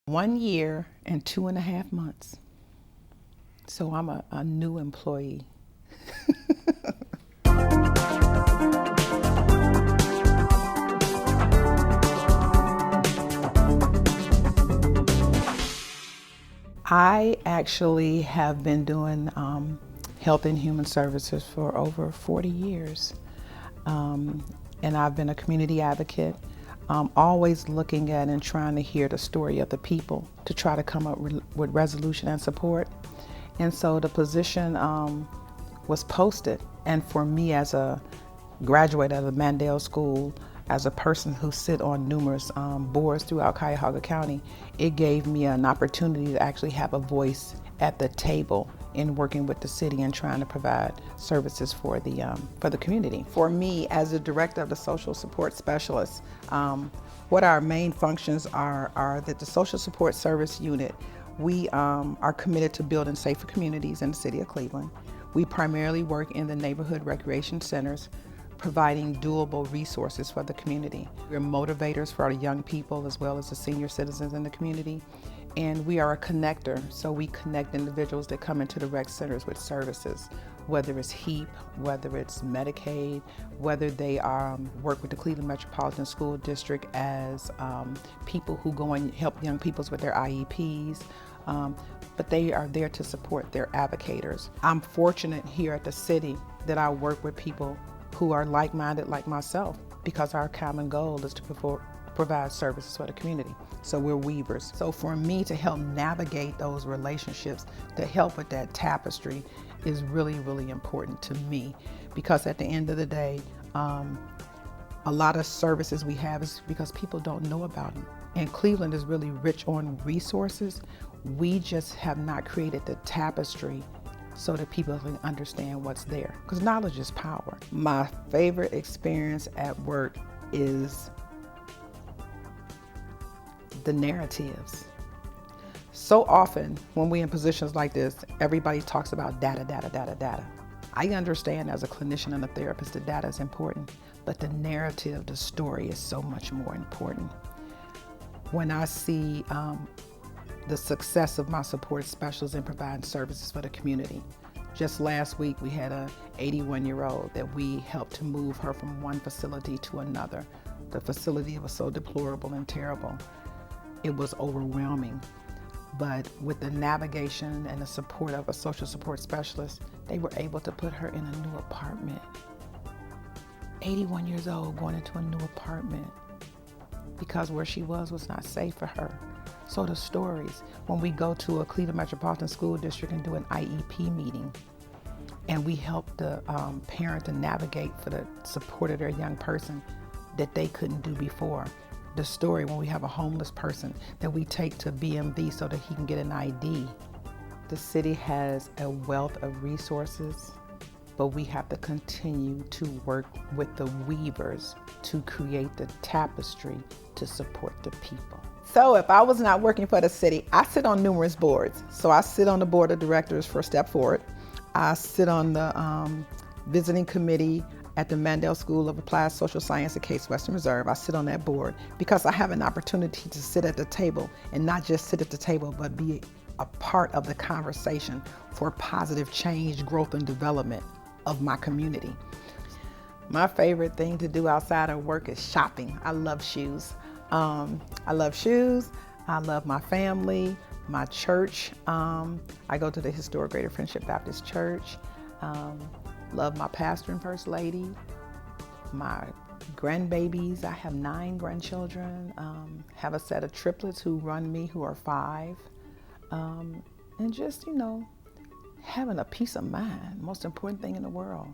1 year and 2.5 months. So I'm a new employee. I actually have been doing health and human services for over 40 years. And I've been a community advocate, always looking at and trying to hear the story of the people to try to come up with resolution and support. And so the position was posted. And for me, as a graduate of the Mandel School, as a person who sit on numerous boards throughout Cuyahoga County, it gave me an opportunity to actually have a voice at the table in working with the city and trying to provide services for the community. For me, as the director of the social support specialist, what our main functions are that the social support service unit, we are committed to building safer communities in the city of Cleveland. We primarily work in the neighborhood recreation centers, providing doable resources for the community. We're motivators for our young people as well as the senior citizens in the community. And we are a connector, so we connect individuals that come into the rec centers with services, whether it's HEAP, whether it's Medicaid, whether they work with the Cleveland Metropolitan School District as people who go and help young people with their IEPs, but they are there to support their advocators. I'm fortunate here at the city that I work with people who are like-minded like myself, because our common goal is to provide services for the community. So we're weavers. So for me to help navigate those relationships, to help with that tapestry, is really, really important to me, because at the end of the day, a lot of services we have is because people don't know about them. And Cleveland is really rich on resources. We just have not created the tapestry so that people can understand what's there, because knowledge is power. My favorite experience at work is the narratives. So often when we're in positions like this, everybody talks about data, data, data, data. I understand as a clinician and a therapist that data is important, but the narrative, the story is so much more important. When I see the success of my support specialists in providing services for the community. Just last week, we had a 81-year-old that we helped to move her from one facility to another. The facility was so deplorable and terrible. It was overwhelming. But with the navigation and the support of a social support specialist, they were able to put her in a new apartment. 81 years old, going into a new apartment because where she was not safe for her. So the stories, when we go to a Cleveland Metropolitan School District and do an IEP meeting, and we help the parent to navigate for the support of their young person that they couldn't do before. The story when we have a homeless person that we take to BMV so that he can get an ID. The city has a wealth of resources, but we have to continue to work with the weavers to create the tapestry to support the people. So if I was not working for the city, I sit on numerous boards. So I sit on the board of directors for Step Forward. I sit on the visiting committee at the Mandel School of Applied Social Science at Case Western Reserve. I sit on that board because I have an opportunity to sit at the table, and not just sit at the table, but be a part of the conversation for positive change, growth, and development of my community. My favorite thing to do outside of work is shopping. I love shoes. I love shoes. I love my family, my church. I go to the historic Greater Friendship Baptist Church. Love my pastor and first lady, my grandbabies. I have 9 grandchildren, have a set of triplets who run me who are 5. And just, having a peace of mind, most important thing in the world.